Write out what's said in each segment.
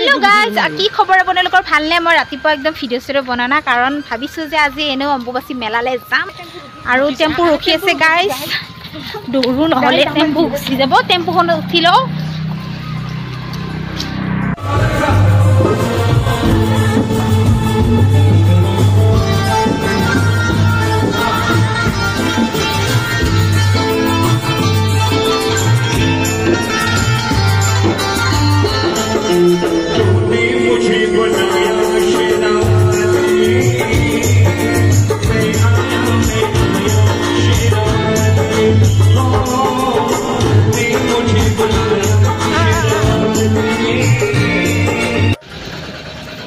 Hello guys কি খবৰ আপোনালোকৰ ভালনে মই ৰাতিপুৱা একদম ভিডিও চিডিও বনা না কাৰণ ভাবিছো যে আজি এনেও অম্বুবাচী মেলালে যাম আৰু টেম্পু ৰখি আছে গাইস দৌৰু নহলে টেম্পু গুচি যাব টেম্পুখন উঠি লও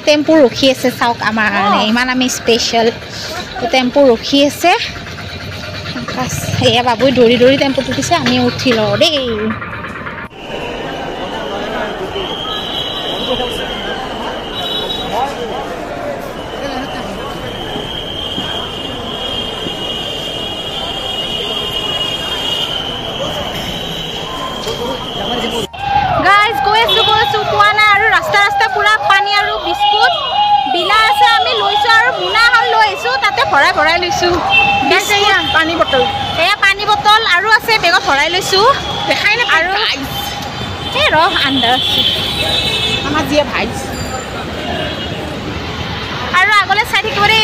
টেম্পু ৰখি আছে চাওক আমাৰ কাৰণে ইমান আমি স্পেশাল টেম্পু ৰখি আছে এয়া বাবুই দৌৰি দৌৰি টেম্পুত উঠিছে আমি উঠি লওঁ দেই गाइस গৈছো কোৱা না আৰু ৰাস্তা ৰাস্তা পুৰা পানী আৰু বিস্কুট বিলা আছে আমি লৈছো আৰু মুনা হাল লৈছো তাতে ভৰাই লৈছো এয়া পানী বটল আৰু আছে বেগত ভৰাই লৈছো দেখাই না আৰু এই ৰহ আন্দাৰ আমাৰ জিয়া ভাই আৰু আগলে চাই থাকিব ৰে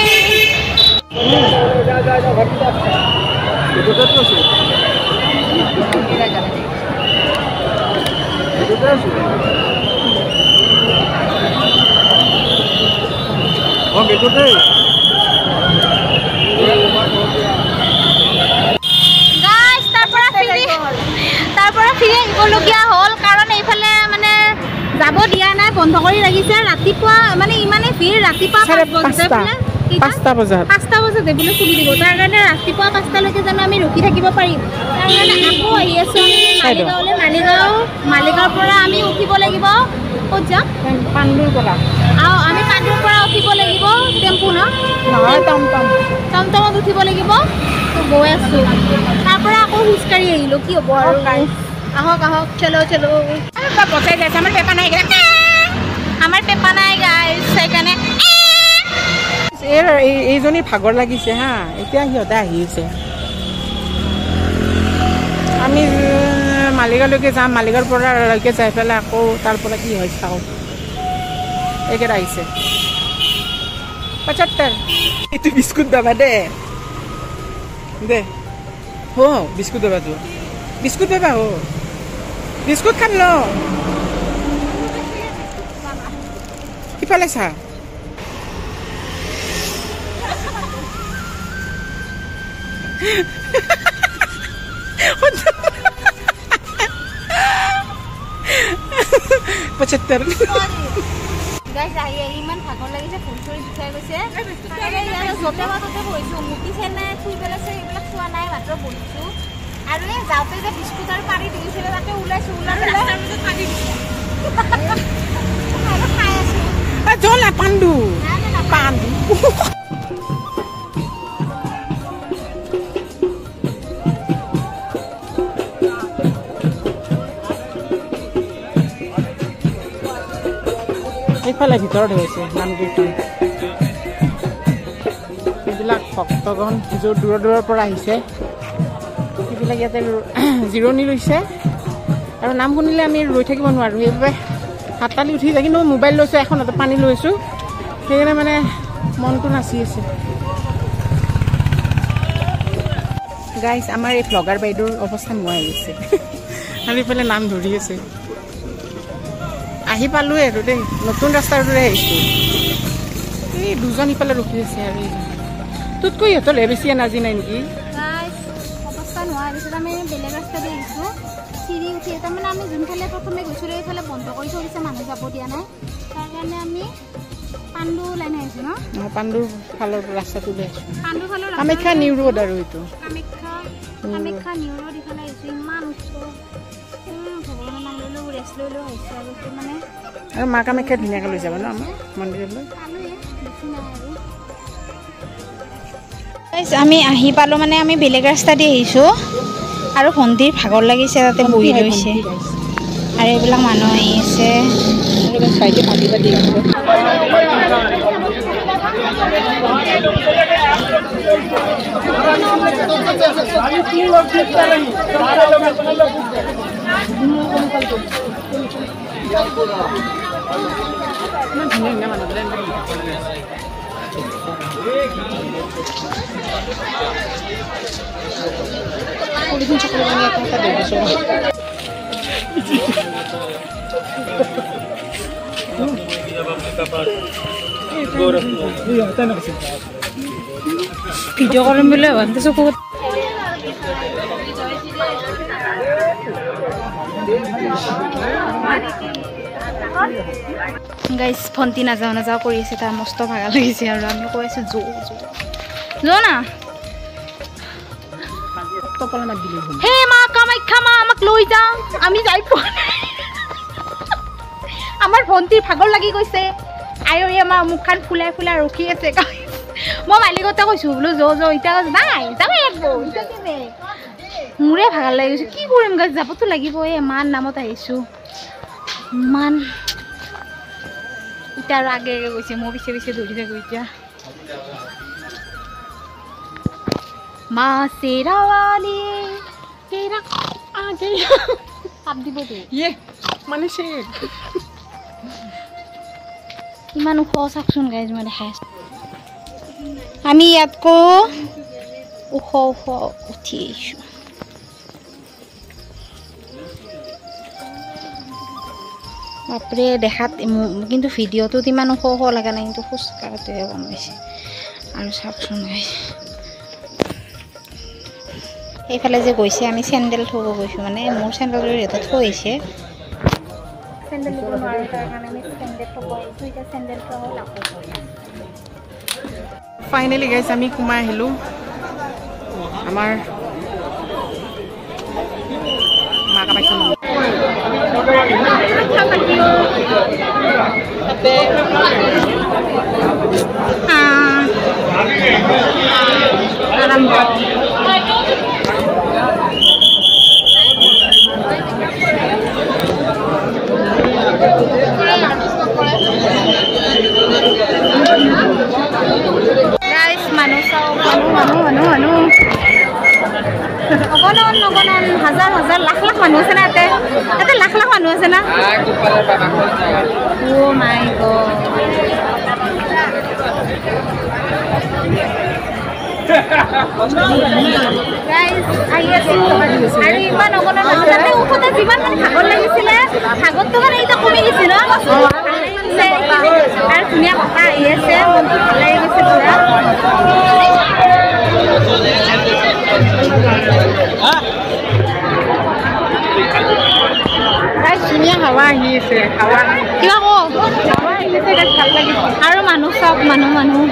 Okay, good day. Guys, তাৰপৰা ফিৰি আহিবলগীয়া হ'ল কাৰণ এইফালে মানে যাব দিয়া নাই বন্ধ কৰি ৰাখিছে ৰাতিপুৱা মানে ইমানে ভিৰ ৰাতিপুৱা 5টা বজাত দেবলে খুলি দিব তাৰ কাৰণে ৰাতিপুৱা 5টা লৈকে জানো আমি ৰখি থাকিব পাৰিম তাৰ কাৰণে আকৌ আহি আছো মালিগাঁৱৰ পৰা আমি উঠিব লাগিব ক'ত যাম পাণ্ডুৰ পৰা আমি পাণ্ডুৰ পৰা উঠিব লাগিব টেম্পু নহয় টমটমত উঠিব লাগিব তো গৈ আছো তাৰ পৰা আকৌ খোজকাঢ়ি আহিলো কি হ'ব আৰু আহক চলো বচাই যাইছে আমাৰ পেপা নাই গাইছ সেইকাৰণে এইজনী ভাগৰ লাগিছে হা এতিয়া সিহঁতে আহিছে আমি মালিগাঁৱলৈকে যাম মালিগাঁৱৰ পৰা লৈকে যাই পেলাই আকৌ তাৰ পৰা কি হয় চাওঁ এইকেইটা আহিছে 75 এইটো বিস্কুট দাবা দে বিস্কুট দাবা তো বিস্কুট দাবা বিস্কুট খাম ল ইফালে চা पचहत्तर गाइस इमान भागर লাগিছে ফুলছৰি দুখাই গৈছে জতে বাততে বহিছো মুটি চেনে থুই পেলাছে এইবিলাক খোৱা নাই মাত্ৰ বহিছো আৰু এই যাওতে যে বিস্কুট আৰু পাৰি দিছিল তাতে উলাইছো ৰাস্তাৰ মাজত পাৰি দিছে আৰু খাই আছো জলা পাণ্ডু এইফালে ভিতৰত হৈছে নামকীৰ্তন এইবিলাক ভক্তগণ দূৰৰ পৰা আহিছে এইবিলাক ইয়াতে জিৰণি লৈছে আৰু নাম শুনিলে আমি ৰৈ থাকিব নোৱাৰোঁ সেইবাবে হাততালি উঠি যায় কিন্তু মোবাইল লৈছোঁ এখন হাতত পানী লৈছোঁ সেইকাৰণে মানে মনটো নাচি আছে গাইজ আমাৰ এই ব্লগাৰ বাইদেউৰ অৱস্থা নোহোৱা হৈ গৈছে আৰু এইফালে নাম ধৰি আছে আহি পালোৱে আৰু দেই নতুন ৰাস্তাটোৰে আহিছোঁ এই দুজন ইফালে ৰখি আছে আৰু তোতকৈ ইহঁতৰ বেছি এনাৰ্জি নাই নেকি অৱস্থা নোহোৱা হৈছে আমি বেলেগ ৰাস্তা দি আহিছোঁ চিৰি উঠি তাৰমানে আমি যোনফালে প্ৰথমে গৈছিলোঁ এইফালে বন্ধ কৰি থৈ দিছে মানুহ যাব দিয়া নাই তাৰ কাৰণে আমি পাণ্ডু লাইন আহিছোঁ পাণ্ডুৰ ফালৰ ৰাস্তাটো লৈ আছোঁ কামাখ্যা নিউ ৰোড আৰু এইটো কামাখ্যা নিউ ৰোড ইফালে আহিছোঁ ইমান ভগৱানৰ নাম লৈ ৰেষ্ট লৈ আহিছোঁ আৰু মানে আৰু মা কামাখ্যা ধুনীয়াকৈ লৈ যাব ন আমাৰ মন্দিৰলৈ আমি আহি পালোঁ মানে আমি বেলেগ ৰাস্তা দি আহিছোঁ আৰু ভণ্টিৰ ভাগৰ লাগিছে তাতে বহি লৈছে আৰু এইবিলাক মানুহ আহি আছে একেবাৰে চাইডে পাতি পাতি আছে ভিডিঅ' কৰিম বুলি ভাবিছোঁ ক'ত গাইজ ভণ্টি নাযাওঁ নাযাওঁ কৰি আছে তাৰ মস্ত ভাগা লাগিছে আৰু আমি কৈ আছোঁ যো না হে মা কামাখ্যা মা আমাক লৈ যাওঁ আমি যাই পোৱা নাই আমাৰ ভণ্টিৰ ভাগৰ লাগি গৈছে আই আমাৰ মুখখন ফুলাই ফুলাই ৰখি আছে মই মালিকতে কৈছোঁ বোলো যো এতিয়া নাই যামেই লাগিব এতিয়া কেনে মোৰে ভাগৰ লাগি গৈছে কি কৰিম গাইজ যাবতো লাগিব এই ইমান নামত আহিছোঁ ইমান এতিয়া আৰু আগে আগে গৈছে মই পিছে পিছে দৌৰি থাকোঁ এতিয়া মা চেৰাৱালী তেৰা আগে চাপ দিবতো মানে ইমান ওখ চাওকচোন গাইজ মই দেখাই আছোঁ আমি ইয়াতকৈ ওখ ওখ উঠি আহিছোঁ বাপৰে দেখাত কিন্তু ভিডিঅ'টোত ইমান ওখ ওখ লগা নাই কিন্তু খোজকাঢ়োঁতেহে বনাইছে আৰু চাওকচোন গাইজ এইফালে যে গৈছে আমি চেণ্ডেল থ'ব গৈছোঁ মানে মোৰ চেণ্ডেলযোৰ ইয়াতে থৈছে চেণ্ডেল দিব নোৱাৰোঁ তাৰ কাৰণে আমি চেণ্ডেল থ'ব আহিছোঁ এতিয়া চেণ্ডেল থোৱা হ'ল আকৌ ফাইনেলি গাইজ আমি সোমাই আহিলোঁ আমাৰ মা কামাখ্যা আৰম্ভ মানুহ চাওঁ মানুহ অগণন হাজাৰ হাজাৰ লাখ লাখ মানুহ আছে না ইয়াতে লাখ লাখ মানুহ আছে না অ' মাই গড গাইজ আহি আছোঁ আৰু ইমান অগণন মানুহ তাতে ওখতে যিমান মানে ভাগৰ লাগিছিলে ভাগৰটো মানে এতিয়া কমি গৈছে ন আৰু ধুনীয়া কথা আহি আছে মনটো ভাল লাগি গৈছে পুৰা ধুনীয়া হাৱা আহি আছে হাৱা কিবা কওঁ হাৱা আহি আছে ভাল লাগিছে আৰু মানুহ চাওক মানুহ মানুহৰ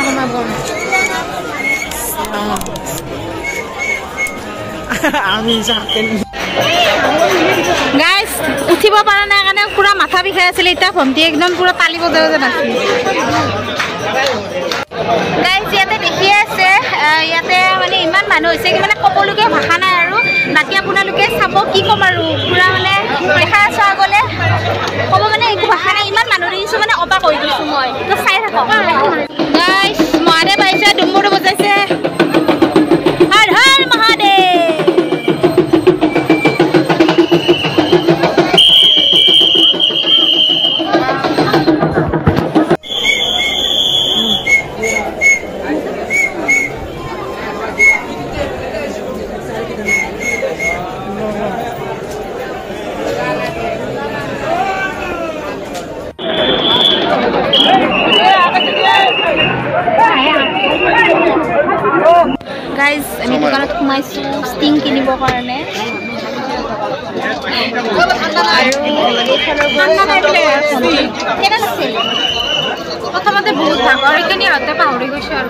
সমাগম আমি গাইজ উঠিব পৰা নাই কাৰণে পুৰা মাথা বিষাই আছিলে এতিয়া ভণ্টি একদম পুৰা তালি বজাই যেন আছিল গাইজ ইয়াতে দেখিয়ে আছে ইয়াতে মানে ইমান মানুহ হৈছে কি মানে ক'বলগীয়া ভাষা নাই আৰু বাকী আপোনালোকে চাব কি ক'ম আৰু পুৰা মানে দেখাই আছোঁ আগলৈ ক'ব মানে একো ভাষা নাই ইমান মানুহ দেখিছোঁ মানে অবাক হৈ গৈছোঁ মই তো চাই থাকক গাইজ মহাদেৱ আহিছে ডুমুৰো বজাইছে হৰ হৰ মহাদেৱ গাইজ আমি দোকানত সোমাইছোঁ ষ্টিং কিনিবৰ কাৰণে প্ৰথমতে বহুত ভাগৰ সেইখিনি আহোঁতে পাহৰি গৈছোঁ আৰু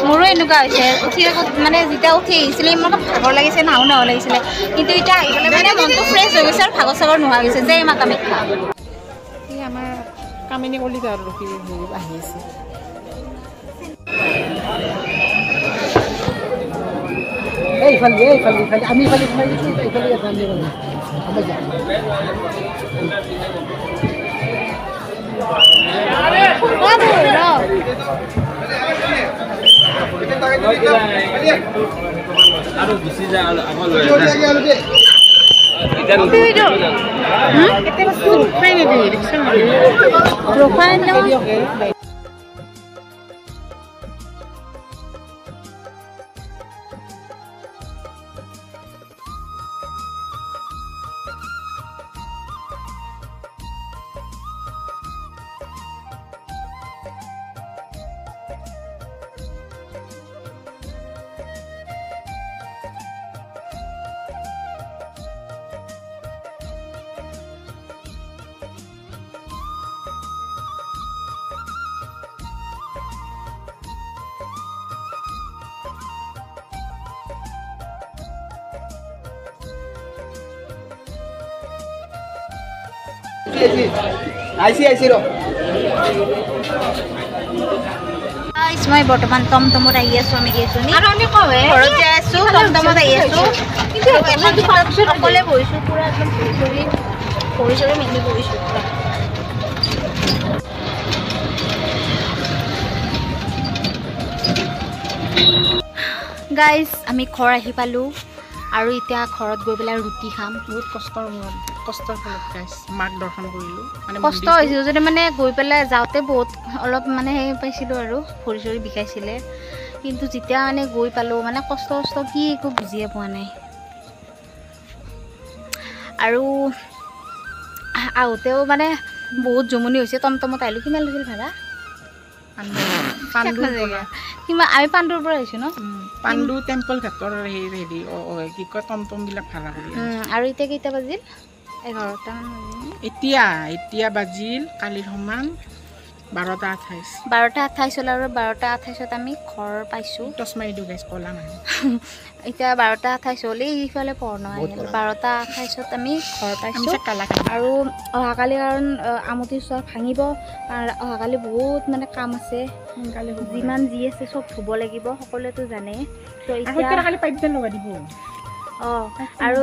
মোৰো এনেকুৱা হৈছে উঠি মানে যেতিয়া উঠি আহিছিলে ইমান ভাগৰ লাগিছে নাও লাগিছিলে কিন্তু এতিয়া আহি পেলাই মানে মনটো ফ্ৰেছ হৈ গৈছে আৰু ভাগৰ চাগৰ নোহোৱা গৈছে যে মা কামাখ্যা এই আমাৰ কামিনী কলিতা আৰু ৰখি আহি আছে আমি মই বৰ্তমান টমটমত আহি আছোঁ আমি কেইজনী ঘৰত যাই আছোঁ টমটমত আহি আছোঁ কিন্তু অকলে বহিছোঁ পূৰা একদম ভৰি চৰি মেলি বহিছোঁ গাইজ আমি ঘৰ আহি পালোঁ আৰু এতিয়া ঘৰত গৈ পেলাই ৰুটি খাম বহুত কষ্টৰ ফলত গাইছ মাক দৰ্শন কৰিলোঁ মানে কষ্ট হৈছিল যদি মানে গৈ পেলাই যাওঁতে বহুত অলপ মানে সেই পাইছিলোঁ আৰু ভৰি চৰি বিষাইছিলে কিন্তু যেতিয়া মানে গৈ পালোঁ মানে কষ্ট কি একো বুজিয়ে পোৱা নাই আৰু আহোঁতেও মানে বহুত জমনি হৈছে টমটমত আহিলোঁ কিমান লৈছিল ভাড়া কিমান আমি পাণ্ডুৰ পৰা আহিছোঁ ন পাণ্ডু টেম্পল ঘাটৰ হেৰি কি কয় টমটমবিলাক ভাড়া কৰি আৰু এতিয়া কেইটা বাজিল 11টামান এতিয়া বাজিল কালিৰ সমান 12:28 হ'ল আৰু 12:28ত আমি ঘৰ পাইছোঁ টচ মাৰি দিওঁ গাইছ কলা মানুহ এতিয়া 12:28 হ'ল এইফালে পঢ় নহয় 12:28ত আমি ঘৰ পাইছোঁ আৰু অহাকালি কাৰণ আমতি চোৱা ভাঙিব অহাকালি বহুত মানে কাম আছে যিমান যি আছে চব ধুব লাগিব সকলোৱেতো জানে আৰু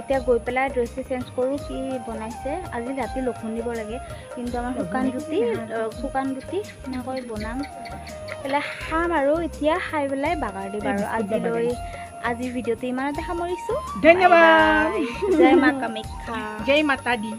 এতিয়া গৈ পেলাই ড্ৰেছটো চেঞ্জ কৰোঁ কি বনাইছে আজি ৰাতি লঘোণ দিব লাগে কিন্তু আমাৰ শুকান ৰুটি এনেকৈ বনাম পেলাই খাম আৰু এতিয়া খাই পেলাই বাগাৰ দিম আৰু আজিৰ ভিডিঅ'টো ইমানতে সামৰিছোঁ ধন্যবাদ জয় মা কামাখ্যা জয় মাতা দি